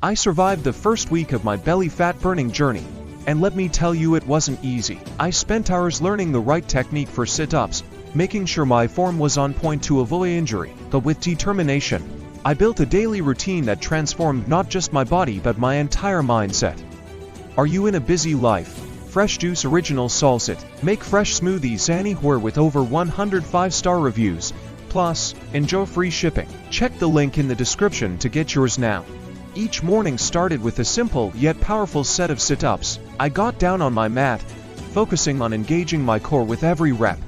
I survived the first week of my belly fat burning journey, and let me tell you, it wasn't easy. I spent hours learning the right technique for sit-ups, making sure my form was on point to avoid injury. But with determination, I built a daily routine that transformed not just my body but my entire mindset. Are you in a busy life? Fresh Juice Original Salsit. Make fresh smoothies anywhere with over 100 5-star reviews. Plus, enjoy free shipping. Check the link in the description to get yours now. Each morning started with a simple yet powerful set of sit-ups. I got down on my mat, focusing on engaging my core with every rep.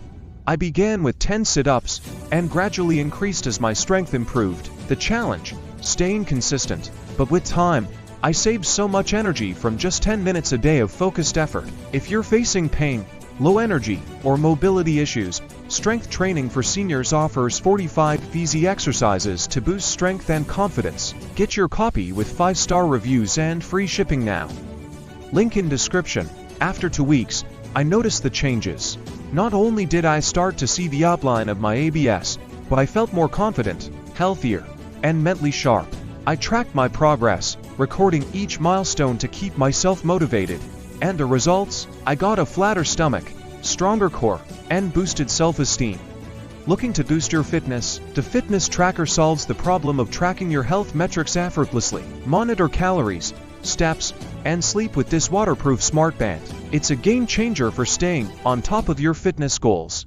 I began with 10 sit-ups, and gradually increased as my strength improved. The challenge? Staying consistent. But with time, I saved so much energy from just 10 minutes a day of focused effort. If you're facing pain, low energy, or mobility issues, Strength Training for Seniors offers 45 easy exercises to boost strength and confidence. Get your copy with 5-star reviews and free shipping now. Link in description. After 2 weeks, I noticed the changes. Not only did I start to see the outline of my ABS, but I felt more confident, healthier, and mentally sharp. I tracked my progress, recording each milestone to keep myself motivated. And the results? I got a flatter stomach, stronger core, and boosted self-esteem. Looking to boost your fitness? The Fitness Tracker solves the problem of tracking your health metrics effortlessly. Monitor calories, steps, and sleep with this waterproof smartband. It's a game changer for staying on top of your fitness goals.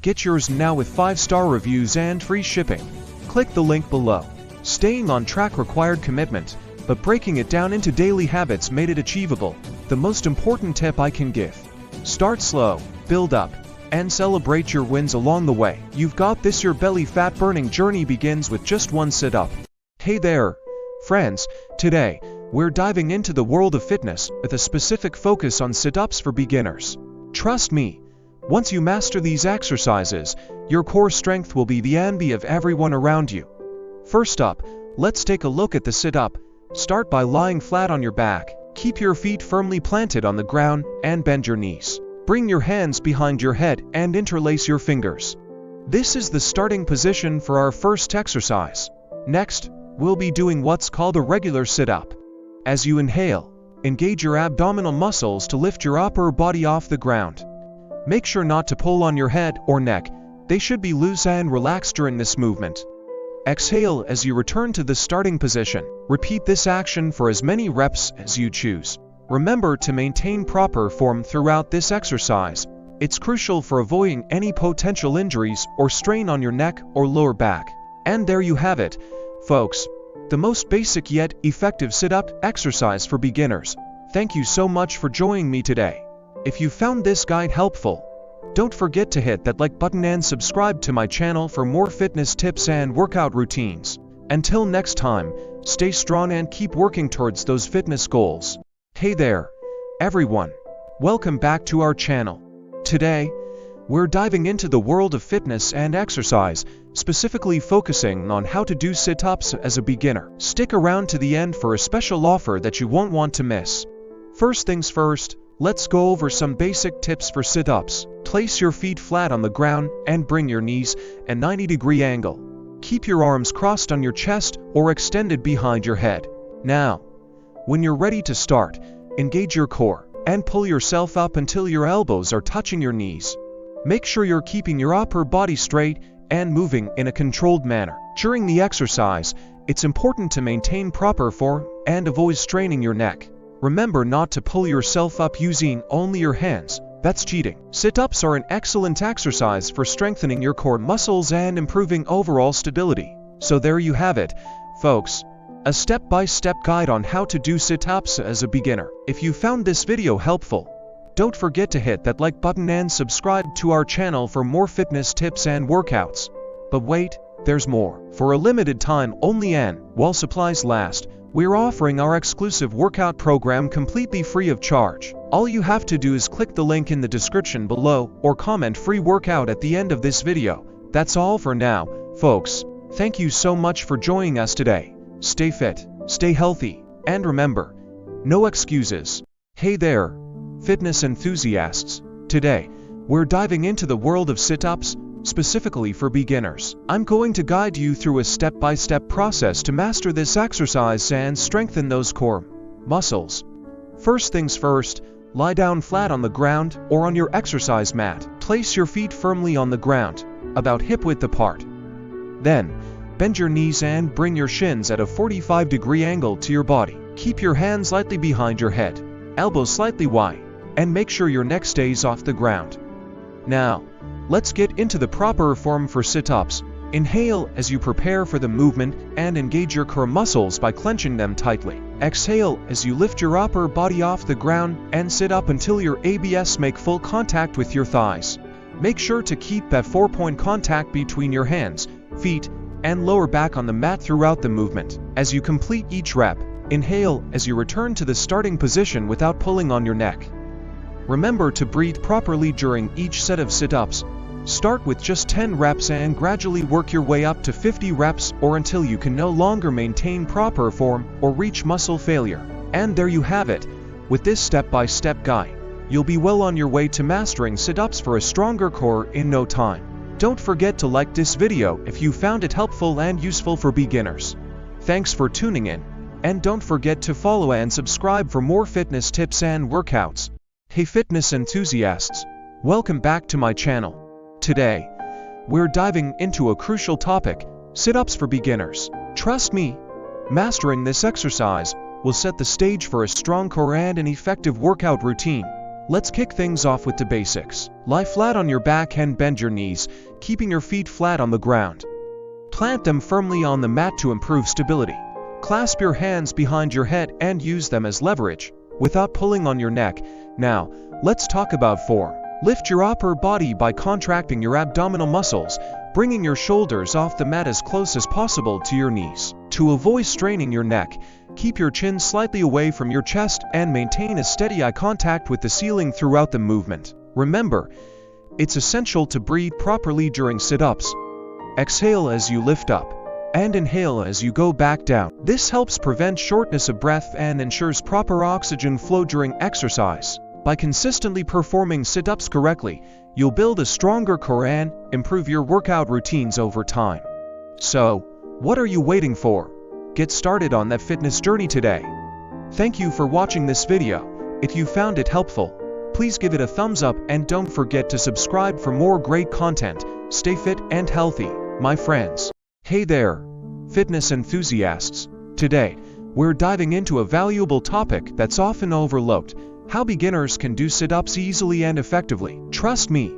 Get yours now with 5-star reviews and free shipping. Click the link below. Staying on track required commitment, but breaking it down into daily habits made it achievable. The most important tip I can give: start slow, build up, and celebrate your wins along the way. You've got this. Your belly fat burning journey begins with just one sit-up. Hey there, friends. Today, we're diving into the world of fitness with a specific focus on sit-ups for beginners. Trust me, once you master these exercises, your core strength will be the envy of everyone around you. First up, let's take a look at the sit-up. Start by lying flat on your back. Keep your feet firmly planted on the ground and bend your knees. Bring your hands behind your head and interlace your fingers. This is the starting position for our first exercise. Next, we'll be doing what's called a regular sit-up. As you inhale, engage your abdominal muscles to lift your upper body off the ground. Make sure not to pull on your head or neck. They should be loose and relaxed during this movement. Exhale as you return to the starting position. Repeat this action for as many reps as you choose. Remember to maintain proper form throughout this exercise. It's crucial for avoiding any potential injuries or strain on your neck or lower back. And there you have it, folks. The most basic yet effective sit-up exercise for beginners. Thank you so much for joining me today. If you found this guide helpful, don't forget to hit that like button and subscribe to my channel for more fitness tips and workout routines. Until next time, stay strong and keep working towards those fitness goals. Hey there, everyone. Welcome back to our channel. Today, we're diving into the world of fitness and exercise, specifically focusing on how to do sit-ups as a beginner. Stick around to the end for a special offer that you won't want to miss. First things first, let's go over some basic tips for sit-ups. Place your feet flat on the ground and bring your knees at a 90-degree angle. Keep your arms crossed on your chest or extended behind your head. Now, when you're ready to start, engage your core and pull yourself up until your elbows are touching your knees. Make sure you're keeping your upper body straight and moving in a controlled manner. During the exercise, it's important to maintain proper form and avoid straining your neck. Remember not to pull yourself up using only your hands. That's cheating. Sit-ups are an excellent exercise for strengthening your core muscles and improving overall stability. So there you have it, folks. A step-by-step guide on how to do sit-ups as a beginner. If you found this video helpful, don't forget to hit that like button and subscribe to our channel for more fitness tips and workouts. But wait, there's more. For a limited time only and while supplies last, we're offering our exclusive workout program completely free of charge. All you have to do is click the link in the description below or comment free workout at the end of this video. That's all for now, folks. Thank you so much for joining us today. Stay fit, stay healthy, and remember, no excuses. Hey there, fitness enthusiasts. Today, we're diving into the world of sit-ups, specifically for beginners. I'm going to guide you through a step-by-step process to master this exercise and strengthen those core muscles. First things first, lie down flat on the ground or on your exercise mat. Place your feet firmly on the ground, about hip-width apart. Then, bend your knees and bring your shins at a 45-degree angle to your body. Keep your hands lightly behind your head, elbows slightly wide, and make sure your neck stays off the ground. Now, let's get into the proper form for sit-ups. Inhale as you prepare for the movement and engage your core muscles by clenching them tightly. Exhale as you lift your upper body off the ground and sit up until your abs make full contact with your thighs. Make sure to keep that 4-point contact between your hands, feet, and lower back on the mat throughout the movement. As you complete each rep, inhale as you return to the starting position without pulling on your neck. Remember to breathe properly during each set of sit-ups. Start with just 10 reps and gradually work your way up to 50 reps or until you can no longer maintain proper form or reach muscle failure. And there you have it. With this step-by-step guide, you'll be well on your way to mastering sit-ups for a stronger core in no time. Don't forget to like this video if you found it helpful and useful for beginners. Thanks for tuning in, and don't forget to follow and subscribe for more fitness tips and workouts. Hey fitness enthusiasts, welcome back to my channel. Today, we're diving into a crucial topic, sit-ups for beginners. Trust me, mastering this exercise will set the stage for a strong core and an effective workout routine. Let's kick things off with the basics. Lie flat on your back and bend your knees, keeping your feet flat on the ground. Plant them firmly on the mat to improve stability. Clasp your hands behind your head and use them as leverage, without pulling on your neck. Now, let's talk about form. Lift your upper body by contracting your abdominal muscles, bringing your shoulders off the mat as close as possible to your knees. To avoid straining your neck, keep your chin slightly away from your chest and maintain a steady eye contact with the ceiling throughout the movement. Remember, it's essential to breathe properly during sit-ups. Exhale as you lift up, and inhale as you go back down. This helps prevent shortness of breath and ensures proper oxygen flow during exercise. By consistently performing sit-ups correctly, you'll build a stronger core and improve your workout routines over time. So, what are you waiting for? Get started on that fitness journey today. Thank you for watching this video. If you found it helpful, please give it a thumbs up and don't forget to subscribe for more great content. Stay fit and healthy, my friends. Hey there, fitness enthusiasts. Today, we're diving into a valuable topic that's often overlooked: how beginners can do sit-ups easily and effectively. Trust me,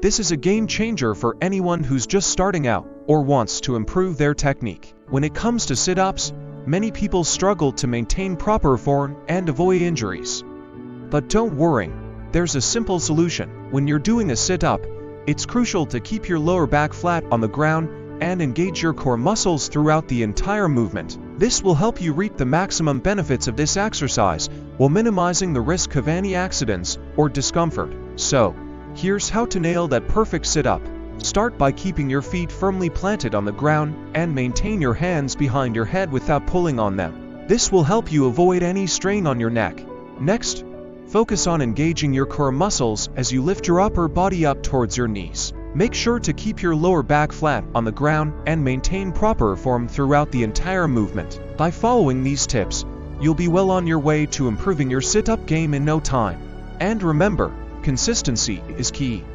this is a game changer for anyone who's just starting out or wants to improve their technique. When it comes to sit-ups, many people struggle to maintain proper form and avoid injuries. But don't worry, there's a simple solution. When you're doing a sit-up, it's crucial to keep your lower back flat on the ground and engage your core muscles throughout the entire movement. This will help you reap the maximum benefits of this exercise while minimizing the risk of any accidents or discomfort. So, here's how to nail that perfect sit-up. Start by keeping your feet firmly planted on the ground and maintain your hands behind your head without pulling on them. This will help you avoid any strain on your neck. Next, focus on engaging your core muscles as you lift your upper body up towards your knees. Make sure to keep your lower back flat on the ground and maintain proper form throughout the entire movement. By following these tips, you'll be well on your way to improving your sit-up game in no time. And remember, consistency is key.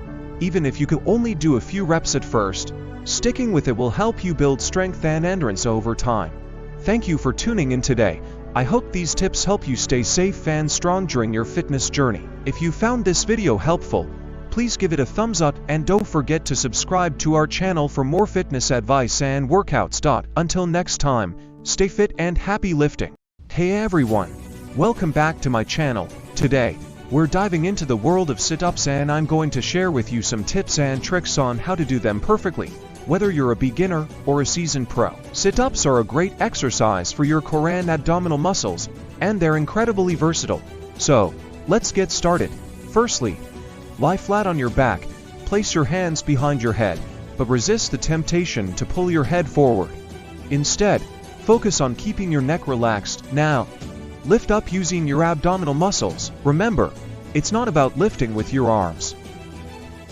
Even if you can only do a few reps at first, sticking with it will help you build strength and endurance over time. Thank you for tuning in today. I hope these tips help you stay safe and strong during your fitness journey. If you found this video helpful, please give it a thumbs up and don't forget to subscribe to our channel for more fitness advice and workouts. Until next time, stay fit and happy lifting. Hey everyone, welcome back to my channel. Today, we're diving into the world of sit-ups and I'm going to share with you some tips and tricks on how to do them perfectly, whether you're a beginner or a seasoned pro. Sit-ups are a great exercise for your core and abdominal muscles, and they're incredibly versatile. So, let's get started. Firstly, lie flat on your back, place your hands behind your head, but resist the temptation to pull your head forward. Instead, focus on keeping your neck relaxed. Now, lift up using your abdominal muscles. Remember, it's not about lifting with your arms.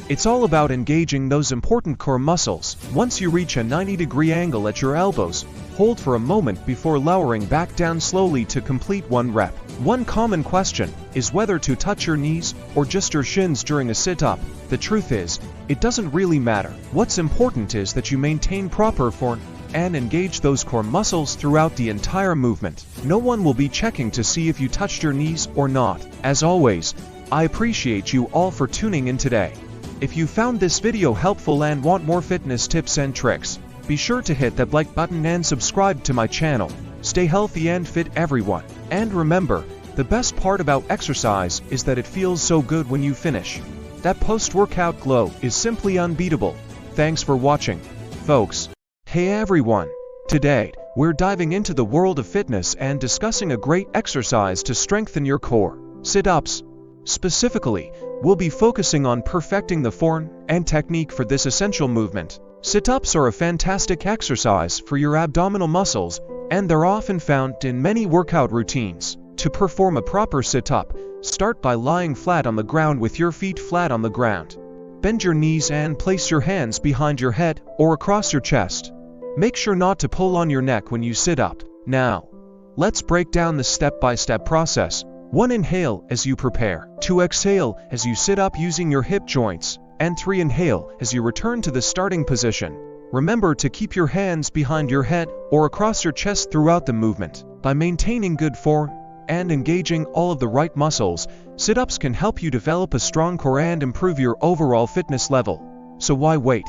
It's all about engaging those important core muscles. Once you reach a 90-degree angle at your elbows, hold for a moment before lowering back down slowly to complete one rep. One common question is whether to touch your knees or just your shins during a sit-up. The truth is, it doesn't really matter. What's important is that you maintain proper form and engage those core muscles throughout the entire movement. No one will be checking to see if you touched your knees or not. As always, I appreciate you all for tuning in today. If you found this video helpful and want more fitness tips and tricks, be sure to hit that like button and subscribe to my channel. Stay healthy and fit, everyone. And remember, the best part about exercise is that it feels so good when you finish. That post-workout glow is simply unbeatable. Thanks for watching, folks. Hey everyone! Today, we're diving into the world of fitness and discussing a great exercise to strengthen your core: sit-ups. Specifically, we'll be focusing on perfecting the form and technique for this essential movement. Sit-ups are a fantastic exercise for your abdominal muscles, and they're often found in many workout routines. To perform a proper sit-up, start by lying flat on the ground with your feet flat on the ground. Bend your knees and place your hands behind your head or across your chest. Make sure not to pull on your neck when you sit up. Now, let's break down the step-by-step process. 1. Inhale as you prepare. 2. Exhale as you sit up using your hip joints. And 3. Inhale as you return to the starting position. Remember to keep your hands behind your head or across your chest throughout the movement. By maintaining good form and engaging all of the right muscles, sit-ups can help you develop a strong core and improve your overall fitness level. So why wait?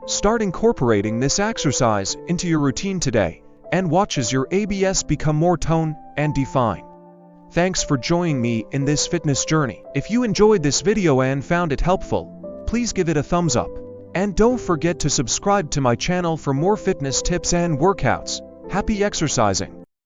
Start incorporating this exercise into your routine today, and watch as your abs become more toned and defined. Thanks for joining me in this fitness journey. If you enjoyed this video and found it helpful, please give it a thumbs up. And don't forget to subscribe to my channel for more fitness tips and workouts. Happy exercising!